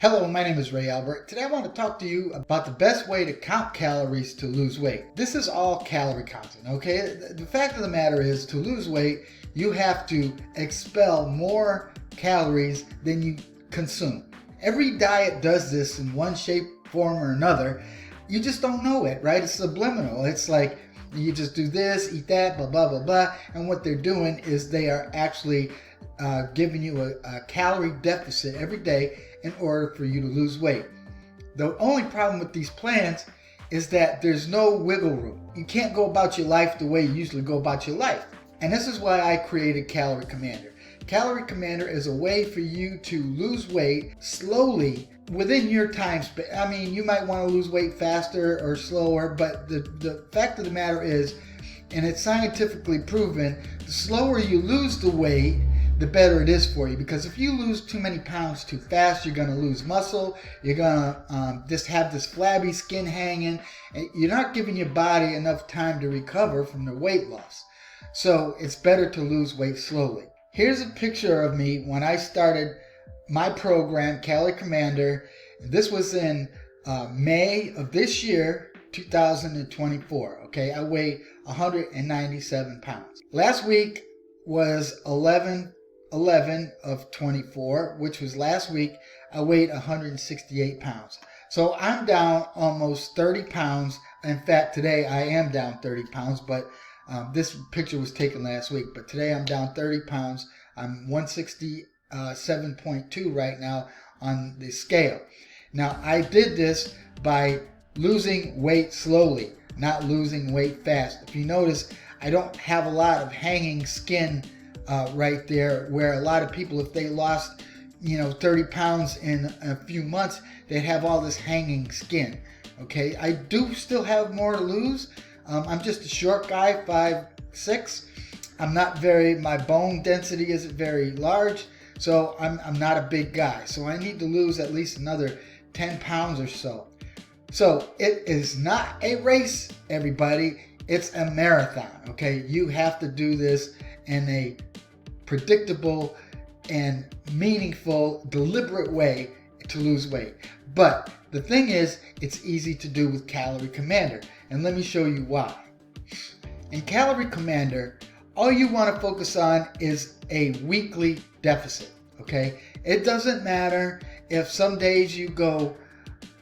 Hello, my name is Ray Albert. Today I want to talk to you about the best way to count calories to lose weight. This is all calorie counting, okay? The fact of the matter is, to lose weight, you have to expel more calories than you consume. Every diet does this in one shape, form, or another. You just don't know it, right? It's subliminal. It's like you just do this, eat that, blah, blah, blah, blah. And what they're doing is they are actually giving you a calorie deficit every day in order for you to lose weight. The only problem with these plans is that there's no wiggle room. You can't go about your life the way you usually go about your life. And this is why I created Calorie Commander. Calorie Commander is a way for you to lose weight slowly within your time span. I mean, you might want to lose weight faster or slower, but the fact of the matter is, and it's scientifically proven, the slower you lose the weight, the better it is for you. Because if you lose too many pounds too fast, you're going to lose muscle. You're going to just have this flabby skin hanging. And you're not giving your body enough time to recover from the weight loss. So it's better to lose weight slowly. Here's a picture of me when I started my program, Calorie Commander. This was in May of this year, 2024. Okay, I weighed 197 pounds. Last week was 11 of 24, which was last week. I weighed 168 pounds. So I'm down almost 30 pounds. In fact, today I am down 30 pounds, but this picture was taken last week. But today I'm down 30 pounds. I'm 167.2 right now on the scale. Now, I did this by losing weight slowly, not losing weight fast. If you notice, I don't have a lot of hanging skin right there, where a lot of people, if they lost 30 pounds in a few months, they'd have all this hanging skin. Okay, I do still have more to lose. I'm just a short guy, 5'6". My bone density isn't very large, so I'm not a big guy. So I need to lose at least another 10 pounds or so. So it is not a race, everybody. It's a marathon, okay? You have to do this in a predictable and meaningful, deliberate way to lose weight. But the thing is, it's easy to do with Calorie Commander. And let me show you why. In Calorie Commander, all you want to focus on is a weekly deficit, okay? It doesn't matter if some days you go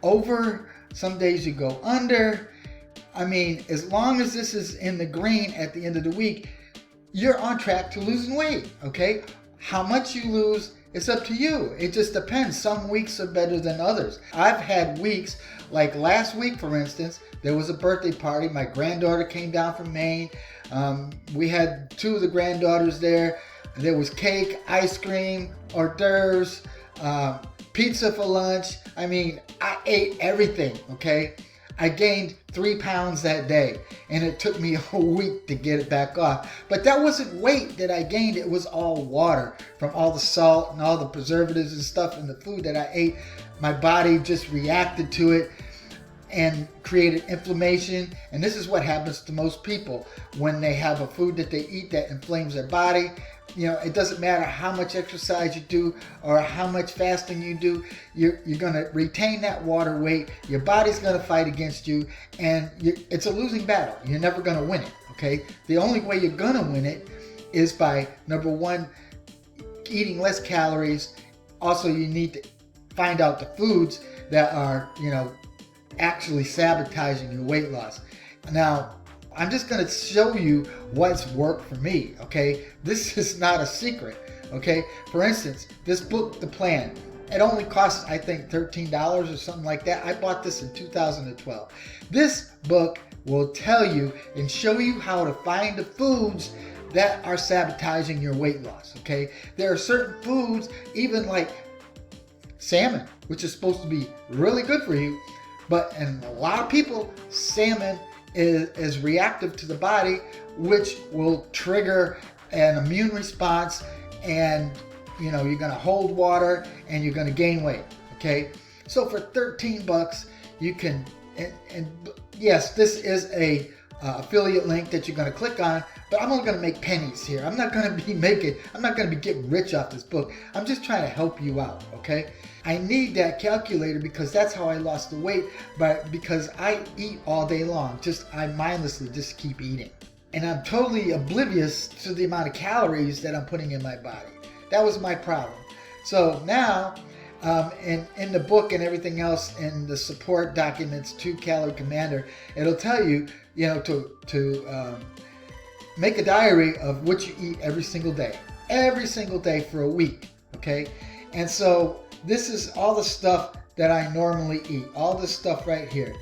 over, some days you go under. I mean, as long as this is in the green at the end of the week, you're on track to losing weight, okay? How much you lose, it's up to you. It just depends. Some weeks are better than others. I've had weeks, like last week, for instance, there was a birthday party. My granddaughter came down from Maine. We had two of the granddaughters there. There was cake, ice cream, hors d'oeuvres, pizza for lunch. I mean, I ate everything, okay? I gained 3 pounds that day, and it took me a week to get it back off. But that wasn't weight that I gained. It was all water from all the salt and all the preservatives and stuff in the food that I ate. My body just reacted to it and created inflammation. And this is what happens to most people when they have a food that they eat that inflames their body. It doesn't matter how much exercise you do or how much fasting you do, you're going to retain that water weight. Your body's going to fight against you, and it's a losing battle. You're never going to win it, okay? The only way you're going to win it is by, number one, eating less calories. Also, you need to find out the foods that are, actually sabotaging your weight loss. Now, I'm just going to show you what's worked for me, okay? This is not a secret, okay? For instance, this book, The Plan, it only costs, I think, $13 or something like that. I bought this in 2012. This book will tell you and show you how to find the foods that are sabotaging your weight loss, okay? There are certain foods, even like salmon, which is supposed to be really good for you, but in a lot of people, salmon is reactive to the body, which will trigger an immune response, and you're going to hold water and you're going to gain weight, okay? So for $13, you can, and yes, this is a affiliate link that you're going to click on, but I'm only going to make pennies here. I'm not going to be getting rich off this book. I'm just trying to help you out, okay? I need that calculator because that's how I lost the weight, but because I eat all day long. I mindlessly just keep eating. And I'm totally oblivious to the amount of calories that I'm putting in my body. That was my problem. So now, in the book and everything else, in the support documents to Calorie Commander, it'll tell you, to make a diary of what you eat every single day for a week, okay? And so this is all the stuff that I normally eat, all this stuff right here.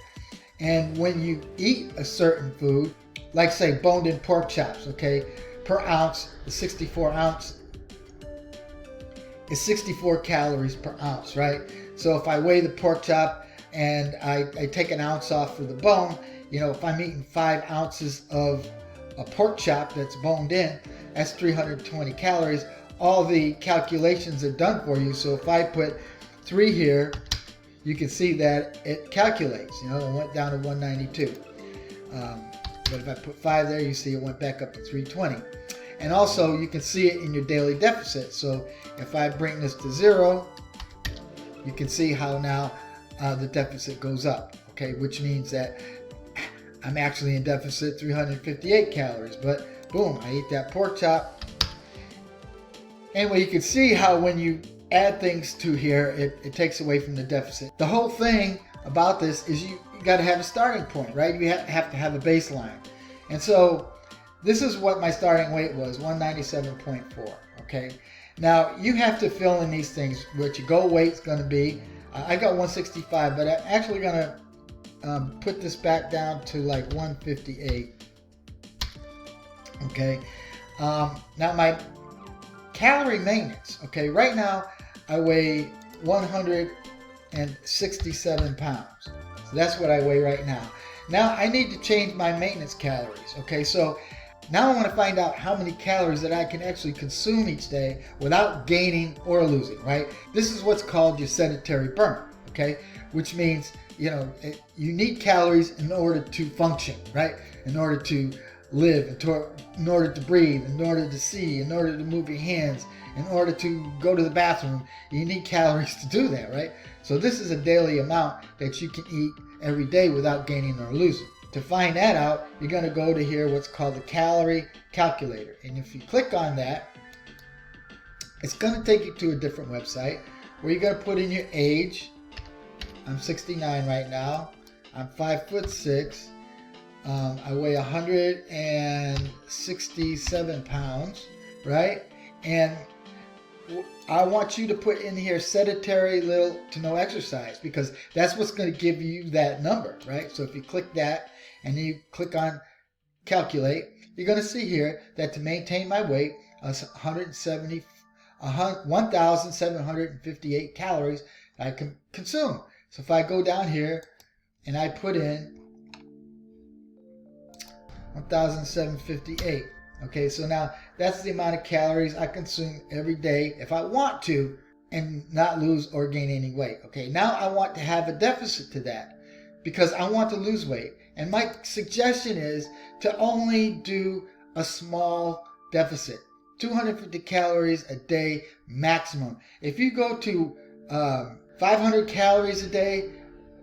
And when you eat a certain food, like say boned in pork chops, okay, per ounce, the 64 ounce is 64 calories per ounce, right? So if I weigh the pork chop and I take an ounce off for the bone, if I'm eating 5 ounces of a pork chop that's boned in, that's 320 calories. All the calculations are done for you. So if I put 3 here, you can see that it calculates. It went down to 192. But if I put 5 there, you see it went back up to 320. And also you can see it in your daily deficit. So if I bring this to 0, you can see how now the deficit goes up, okay? Which means that I'm actually in deficit 358 calories, but boom, I eat that pork chop. Anyway, you can see how when you add things to here, it takes away from the deficit. The whole thing about this is you got to have a starting point, right? You have to have a baseline. And so this is what my starting weight was, 197.4, okay? Now, you have to fill in these things, what your goal weight's going to be. I got 165, but I'm actually going to put this back down to like 158, okay? Now, my calorie maintenance, okay? Right now, I weigh 167 pounds. So that's what I weigh right now. Now, I need to change my maintenance calories, okay? So now I want to find out how many calories that I can actually consume each day without gaining or losing, right? This is what's called your sedentary burn, okay? Which means, you need calories in order to function, right? In order to live, in order to breathe, in order to see, in order to move your hands, in order to go to the bathroom. You need calories to do that, right? So this is a daily amount that you can eat every day without gaining or losing. To find that out, you're going to go to here, what's called the calorie calculator. And if you click on that, it's going to take you to a different website where you're going to put in your age. I'm 69 right now. I'm 5'6". I weigh 167 pounds, right? And I want you to put in here sedentary, little to no exercise, because that's what's going to give you that number, right? So if you click that and then you click on calculate, you're going to see here that to maintain my weight, 1,758 calories I can consume. So if I go down here and I put in 1,758, okay, so now that's the amount of calories I consume every day if I want to and not lose or gain any weight. Okay, now I want to have a deficit to that because I want to lose weight. And my suggestion is to only do a small deficit, 250 calories a day maximum. If you go to 500 calories a day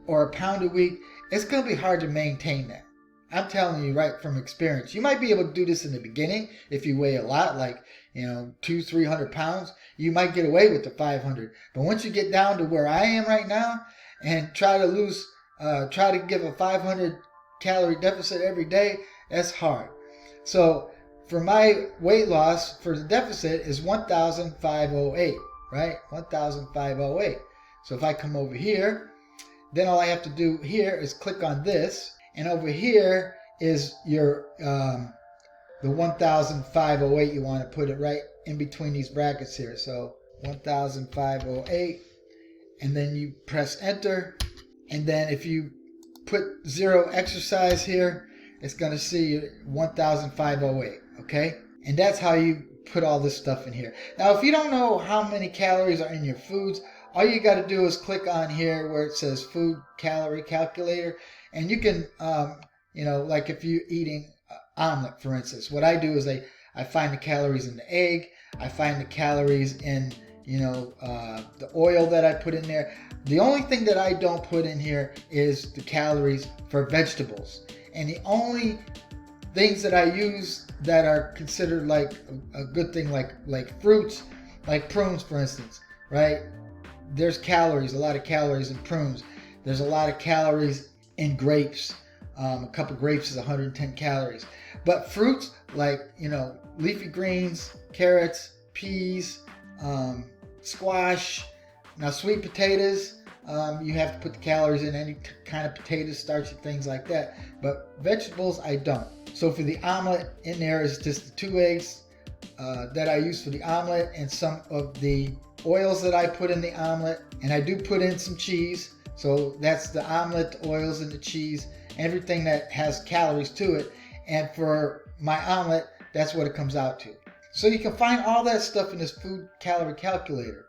or a pound a week, it's going to be hard to maintain that. I'm telling you right from experience. You might be able to do this in the beginning if you weigh a lot, like 200-300 pounds. You might get away with the 500. But once you get down to where I am right now and try to give a 500 calorie deficit every day, that's hard. So for my weight loss for the deficit is 1,508, right? 1,508. So if I come over here, then all I have to do here is click on this. And over here is your the 1,508. You want to put it right in between these brackets here. So 1,508, and then you press enter. And then if you put 0 exercise here, it's going to see 1,508. Okay, and that's how you put all this stuff in here. Now, if you don't know how many calories are in your foods, all you got to do is click on here where it says food calorie calculator. And you can, like if you're eating omelet, for instance. What I do is I find the calories in the egg. I find the calories in, the oil that I put in there. The only thing that I don't put in here is the calories for vegetables. And the only things that I use that are considered like a good thing, like fruits, like prunes, for instance, right? There's calories, a lot of calories in prunes. There's a lot of calories in grapes. A cup of grapes is 110 calories. But fruits like, leafy greens, carrots, peas, squash. Now, sweet potatoes, you have to put the calories in any kind of potatoes, starchy things like that. But vegetables, I don't. So for the omelet, in there is just the 2 eggs that I use for the omelet and some of the oils that I put in the omelet. And I do put in some cheese. So that's the omelet, the oils, and the cheese, everything that has calories to it. And for my omelet, that's what it comes out to. So you can find all that stuff in this food calorie calculator.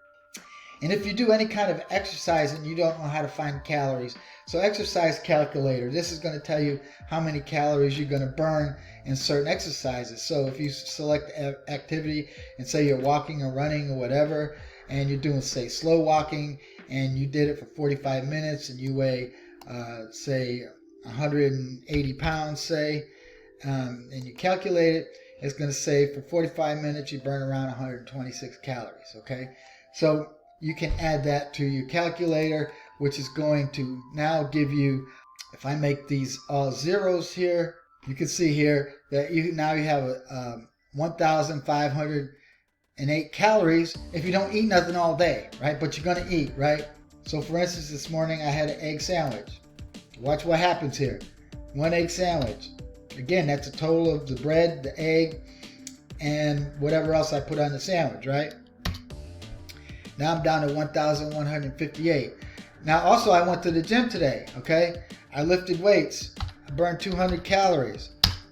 And if you do any kind of exercise and you don't know how to find calories, so exercise calculator, this is going to tell you how many calories you're going to burn in certain exercises. So if you select activity and say you're walking or running or whatever, and you're doing, say, slow walking, and you did it for 45 minutes and you weigh, say, 180 pounds, say, and you calculate it, it's going to say for 45 minutes you burn around 126 calories, okay? So you can add that to your calculator, which is going to now give you, if I make these all zeros here, you can see here that you have 1,508 calories if you don't eat nothing all day, right? But you're going to eat, right? So for instance, this morning I had an egg sandwich. Watch what happens here. 1 egg sandwich. Again, that's a total of the bread, the egg, and whatever else I put on the sandwich, right? Now I'm down to 1,158. Now also I went to the gym today, okay? I lifted weights. I burned 200 calories.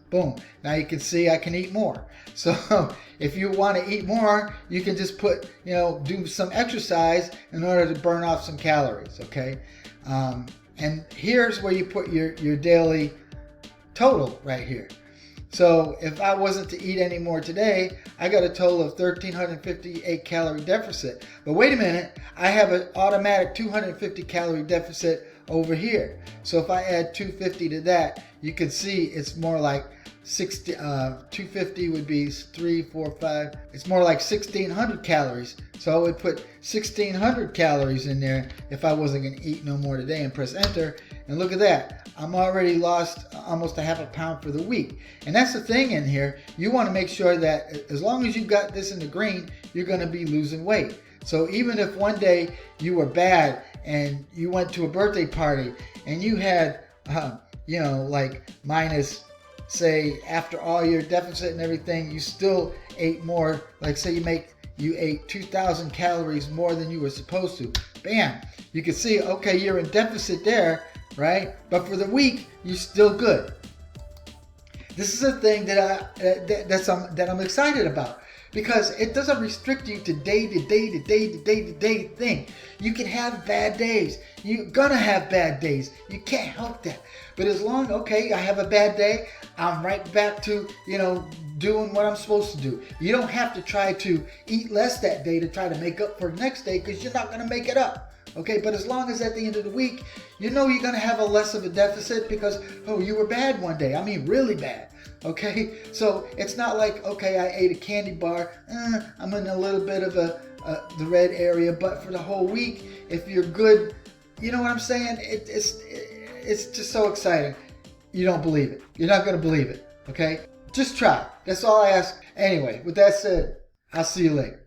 Boom. Now you can see I can eat more. So if you want to eat more, you can just do some exercise in order to burn off some calories, okay? And here's where you put your daily total right here. So if I wasn't to eat any more today, I got a total of 1,358 calorie deficit. But wait a minute, I have an automatic 250 calorie deficit over here. So if I add 250 to that, you can see it's more like 250 would be 3, 4, 5. It's more like 1,600 calories. So I would put 1,600 calories in there if I wasn't going to eat no more today and press enter. And look at that. I'm already lost almost a half a pound for the week. And that's the thing in here. You want to make sure that as long as you got this in the green, you're going to be losing weight. So even if one day you were bad and you went to a birthday party and you had, like minus, say, after all your deficit and everything, you still ate more. Like say you ate 2,000 calories more than you were supposed to. Bam! You can see, okay, you're in deficit there, right? But for the week, you're still good. This is a thing that I'm excited about, because it doesn't restrict you to day to day thing. You can have bad days. You're gonna have bad days. You can't help that. But as long, okay, I have a bad day, I'm right back to, doing what I'm supposed to do. You don't have to try to eat less that day to try to make up for the next day, because you're not gonna make it up. Okay, but as long as at the end of the week, you're going to have a less of a deficit because, you were bad one day. I mean, really bad. Okay, so it's not like, okay, I ate a candy bar. I'm in a little bit of the red area, but for the whole week, if you're good, you know what I'm saying? It's just so exciting. You don't believe it. You're not going to believe it. Okay, just try. That's all I ask. Anyway, with that said, I'll see you later.